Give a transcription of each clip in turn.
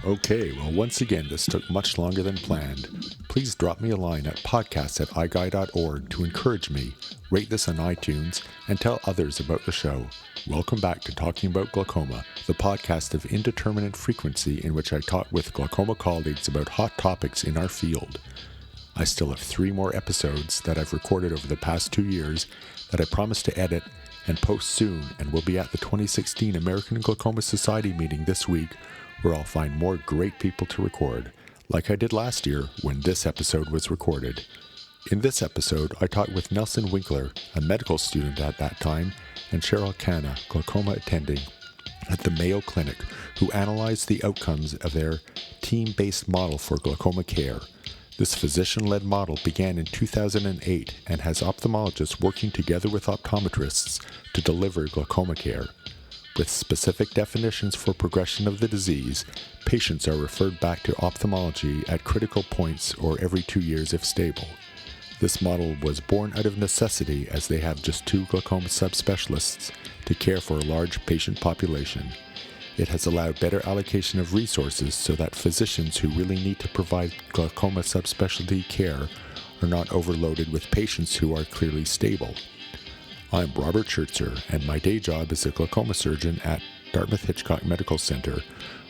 Okay, well, once again, this took much longer than planned. Please drop me a line at podcast@iGuy.org to encourage me, rate this on iTunes, and tell others about the show. Welcome back to Talking About Glaucoma, the podcast of indeterminate frequency in which I talk with glaucoma colleagues about hot topics in our field. I still have 3 more episodes that I've recorded over the past 2 years that I promise to edit and post soon, and will be at the 2016 American Glaucoma Society meeting this week, where I'll find more great people to record, like I did last year when this episode was recorded. In this episode, I talked with Nelson Winkler, a medical student at that time, and Cheryl Khanna, glaucoma attending at the Mayo Clinic, who analyzed the outcomes of their team-based model for glaucoma care. This physician-led model began in 2008 and has ophthalmologists working together with optometrists to deliver glaucoma care. With specific definitions for progression of the disease, patients are referred back to ophthalmology at critical points or every 2 years if stable. This model was born out of necessity as they have just 2 glaucoma subspecialists to care for a large patient population. It has allowed better allocation of resources so that physicians who really need to provide glaucoma subspecialty care are not overloaded with patients who are clearly stable. I'm Robert Schertzer, and my day job is a glaucoma surgeon at Dartmouth-Hitchcock Medical Center,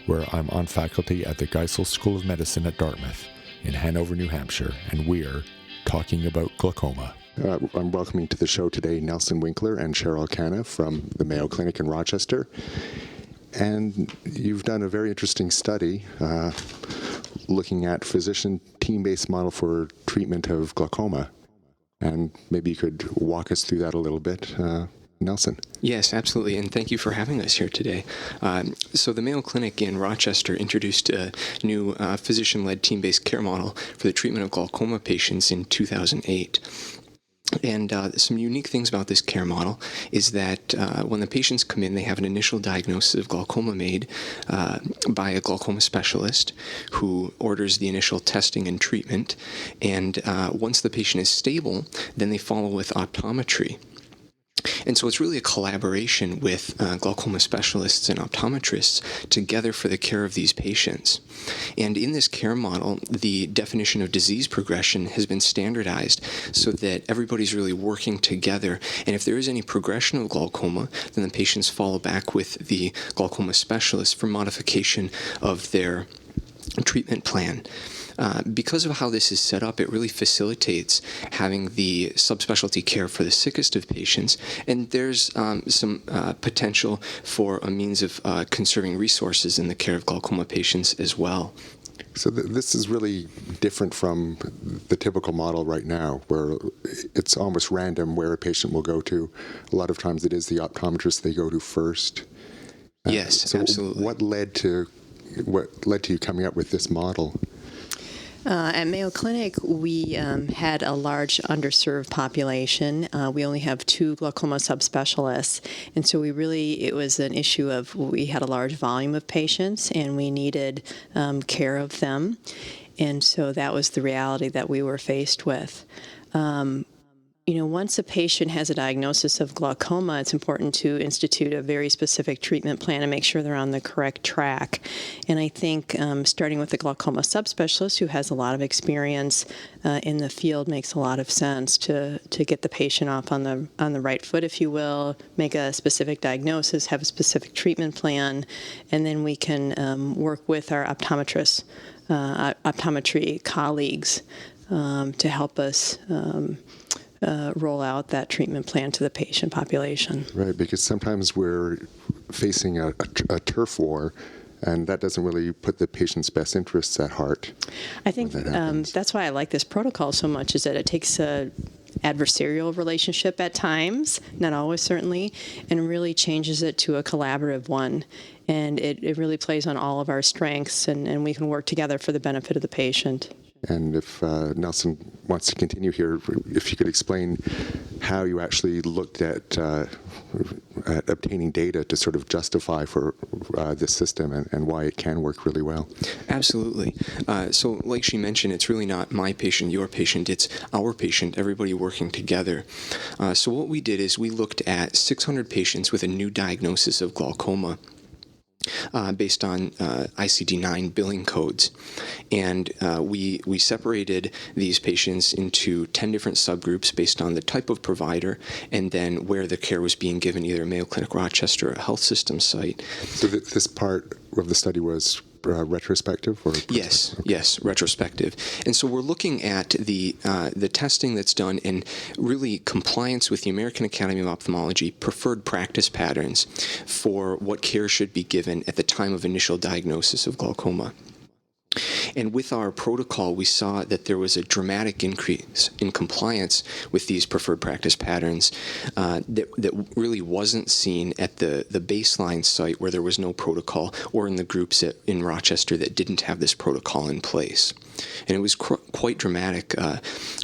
where I'm on faculty at the Geisel School of Medicine at Dartmouth in Hanover, New Hampshire, and we're talking about glaucoma. I'm welcoming to the show today Nelson Winkler and Cheryl Khanna from the Mayo Clinic in Rochester. And you've done a very interesting study looking at physician team-based model for treatment of glaucoma. And maybe you could walk us through that a little bit, Nelson. Yes, absolutely, and thank you for having us here today. So the Mayo Clinic in Rochester introduced a new physician-led team-based care model for the treatment of glaucoma patients in 2008. And some unique things about this care model is that when the patients come in, they have an initial diagnosis of glaucoma made by a glaucoma specialist who orders the initial testing and treatment. And once the patient is stable, then they follow with optometry. And so it's really a collaboration with glaucoma specialists and optometrists together for the care of these patients. And in this care model, the definition of disease progression has been standardized so that everybody's really working together. And if there is any progression of glaucoma, then the patients follow back with the glaucoma specialist for modification of their treatment plan. Because of how this is set up, it really facilitates having the subspecialty care for the sickest of patients, and there's some potential for a means of conserving resources in the care of glaucoma patients as well. So this is really different from the typical model right now, where it's almost random where a patient will go to. A lot of times it is the optometrist they go to first. Yes, so absolutely. What led to you coming up with this model? At Mayo Clinic, we had a large underserved population. We only have 2 glaucoma subspecialists, and so it was an issue of we had a large volume of patients, and we needed care of them, and so that was the reality that we were faced with. Once a patient has a diagnosis of glaucoma, it's important to institute a very specific treatment plan and make sure they're on the correct track. And I think starting with the glaucoma subspecialist, who has a lot of experience in the field, makes a lot of sense to get the patient off on the right foot, if you will, make a specific diagnosis, have a specific treatment plan, and then we can work with our optometrists, optometry colleagues to help us roll out that treatment plan to the patient population. Right, because sometimes we're facing a turf war, and that doesn't really put the patient's best interests at heart. I think that's why I like this protocol so much, is that it takes a adversarial relationship at times, not always certainly, and really changes it to a collaborative one. And it really plays on all of our strengths, and we can work together for the benefit of the patient. And if Nelson wants to continue here, if you could explain how you actually looked at obtaining data to sort of justify for this system and why it can work really well. Absolutely. So like she mentioned, it's really not my patient, your patient, it's our patient, everybody working together. So what we did is we looked at 600 patients with a new diagnosis of glaucoma. based on ICD-9 billing codes. And we separated these patients into 10 different subgroups based on the type of provider and then where the care was being given, either Mayo Clinic Rochester or a health system site. So this part of the study was retrospective? Or Yes, retrospective. And so we're looking at the testing that's done and really compliance with the American Academy of Ophthalmology preferred practice patterns for what care should be given at the time of initial diagnosis of glaucoma. And with our protocol, we saw that there was a dramatic increase in compliance with these preferred practice patterns that really wasn't seen at the baseline site where there was no protocol, or in the groups in Rochester that didn't have this protocol in place. And it was quite dramatic,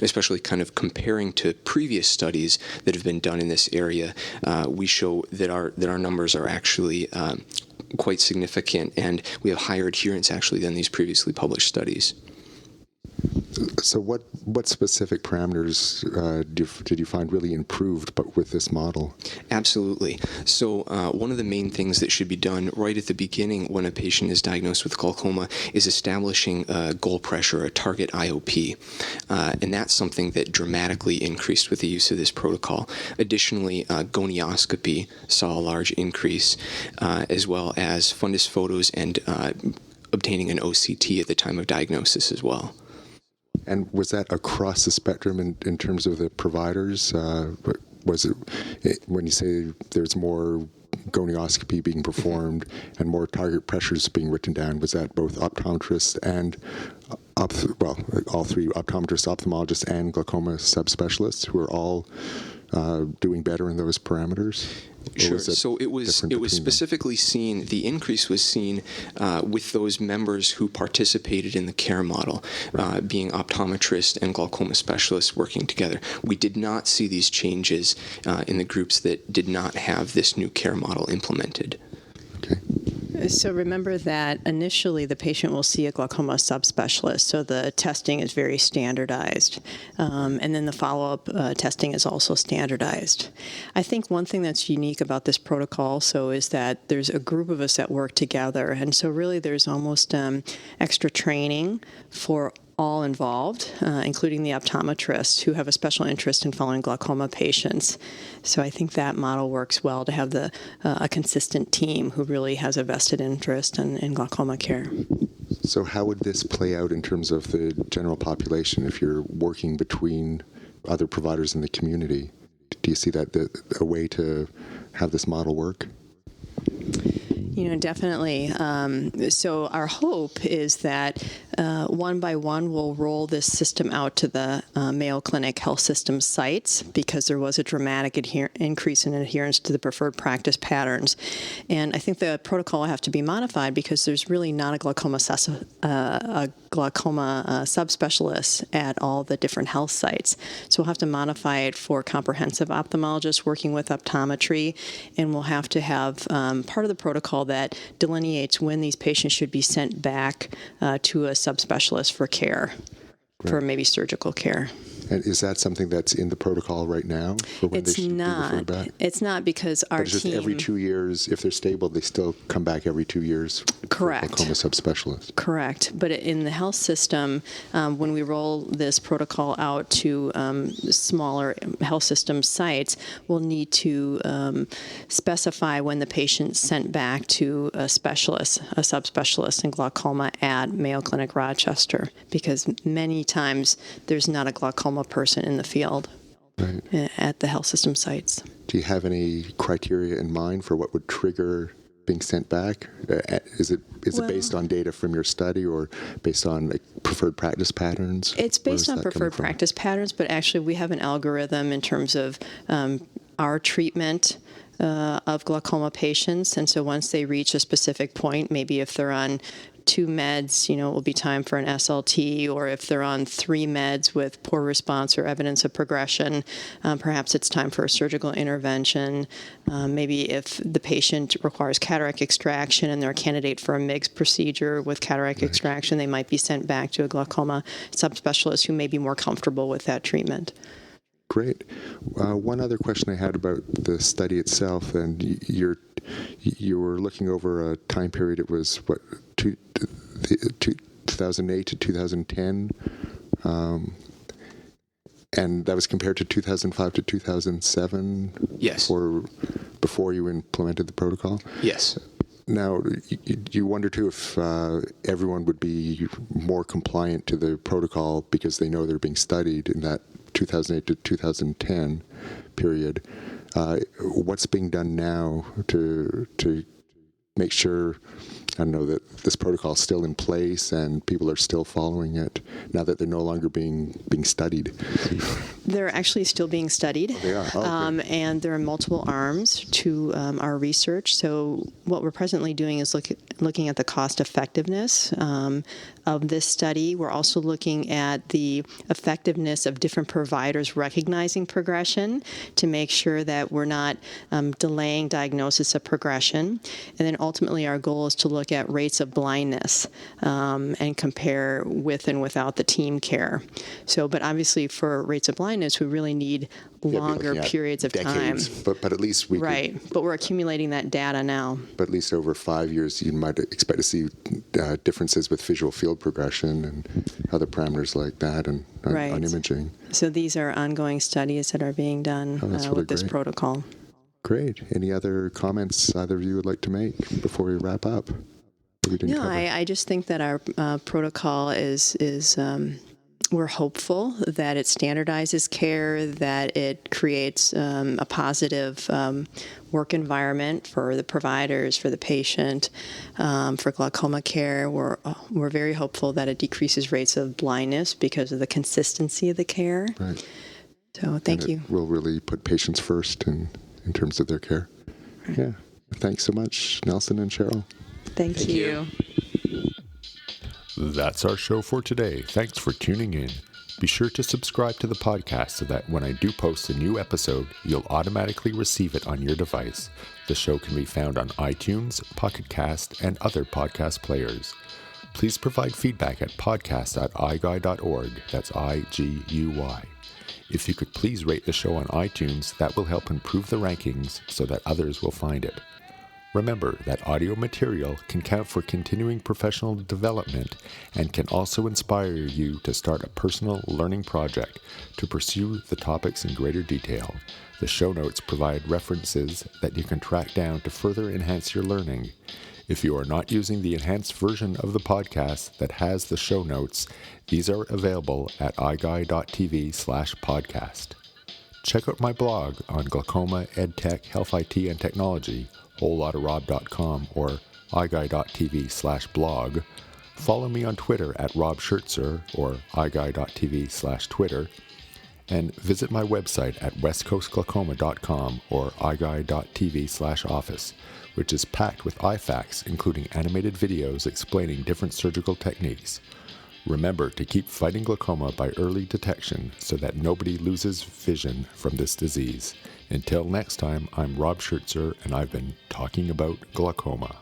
especially kind of comparing to previous studies that have been done in this area. We show that our numbers are actually quite significant, and we have higher adherence actually than these previously published studies. So what specific parameters did you find really improved but with this model? Absolutely. So one of the main things that should be done right at the beginning when a patient is diagnosed with glaucoma is establishing a goal pressure, a target IOP. And that's something that dramatically increased with the use of this protocol. Additionally, gonioscopy saw a large increase, as well as fundus photos and obtaining an OCT at the time of diagnosis as well. And was that across the spectrum in terms of the providers? Was it when you say there's more gonioscopy being performed and more target pressures being written down, was that both optometrists and, all three, optometrists, ophthalmologists, and glaucoma subspecialists who are all doing better in those parameters? Sure. So it was specifically seen, the increase was seen with those members who participated in the care model, being optometrists and glaucoma specialists working together. We did not see these changes in the groups that did not have this new care model implemented. Okay. So remember that initially the patient will see a glaucoma subspecialist, so the testing is very standardized. And then the follow-up testing is also standardized. I think one thing that's unique about this protocol also is that there's a group of us that work together, and so really there's almost extra training for all involved, including the optometrists who have a special interest in following glaucoma patients. So I think that model works well to have a consistent team who really has a vested interest in glaucoma care. So how would this play out in terms of the general population if you're working between other providers in the community? Do you see that a way to have this model work? Definitely. So our hope is that one by one we'll roll this system out to the Mayo Clinic health system sites, because there was a dramatic increase in adherence to the preferred practice patterns. And I think the protocol will have to be modified because there's really not a glaucoma subspecialist at all the different health sites. So we'll have to modify it for comprehensive ophthalmologists working with optometry, and we'll have to have part of the protocol that delineates when these patients should be sent back to a subspecialist for care, for maybe surgical care. And is that something that's in the protocol right now? For when it's they should not. Be referred back? It's not, because our but it's team... just every 2 years, if they're stable, they still come back every 2 years. Correct. For glaucoma subspecialists. Correct. But in the health system, when we roll this protocol out to smaller health system sites, we'll need to specify when the patient's sent back to a specialist, a subspecialist in glaucoma at Mayo Clinic Rochester, because many times there's not a glaucoma person in the field at the health system sites. Do you have any criteria in mind for what would trigger being sent back? Is it based on data from your study or based on preferred practice patterns? It's based on preferred practice patterns, but actually we have an algorithm in terms of our treatment of glaucoma patients. And so once they reach a specific point, maybe if they're on 2 meds, it will be time for an SLT, or if they're on 3 meds with poor response or evidence of progression, perhaps it's time for a surgical intervention. Maybe if the patient requires cataract extraction and they're a candidate for a MIGS procedure with cataract extraction, they might be sent back to a glaucoma subspecialist who may be more comfortable with that treatment. Great. One other question I had about the study itself, and you're you were looking over a time period. It was, 2008 to 2010? And that was compared to 2005 to 2007? Yes. Or before you implemented the protocol? Yes. Now, you wonder, too, if everyone would be more compliant to the protocol because they know they're being studied in that 2008 to 2010 period. What's being done now to make sure, I don't know, that this protocol is still in place and people are still following it now that they're no longer being studied? They're actually still being studied. Oh, they are? Oh, okay. And there are multiple arms to our research. So what we're presently doing is looking at the cost effectiveness of this study. We're also looking at the effectiveness of different providers recognizing progression to make sure that we're not delaying diagnosis of progression. And then ultimately our goal is to look at rates of blindness and compare with and without the team care. So, but obviously for rates of blindness, we really need longer periods of decades, time. But at least we But we're accumulating that data now. But at least over 5 years, you might expect to see differences with visual field progression and other parameters like that, and on imaging. So these are ongoing studies that are being done with this protocol. Great. Any other comments either of you would like to make before we wrap up? No, I just think that our protocol is we're hopeful that it standardizes care, that it creates a positive work environment for the providers, for the patient, for glaucoma care. We're very hopeful that it decreases rates of blindness because of the consistency of the care. Right. So thank you. We'll really put patients first in terms of their care. Right. Yeah. Thanks so much, Nelson and Cheryl. Thank you. That's our show for today. Thanks for tuning in. Be sure to subscribe to the podcast so that when I do post a new episode, you'll automatically receive it on your device. The show can be found on iTunes, Pocket Cast, and other podcast players. Please provide feedback at podcast@iguy.org. That's IGUY. If you could please rate the show on iTunes, that will help improve the rankings so that others will find it. Remember that audio material can count for continuing professional development and can also inspire you to start a personal learning project to pursue the topics in greater detail. The show notes provide references that you can track down to further enhance your learning. If you are not using the enhanced version of the podcast that has the show notes, these are available at iguy.tv/podcast. Check out my blog on glaucoma, edtech, health IT, and technology, wholelotofrob.com or iguy.tv/blog. Follow me on Twitter at Rob Schertzer or iguy.tv/Twitter. And visit my website at westcoastglaucoma.com or iguy.tv/office, which is packed with eye facts, including animated videos explaining different surgical techniques. Remember to keep fighting glaucoma by early detection so that nobody loses vision from this disease. Until next time, I'm Rob Schertzer, and I've been talking about glaucoma.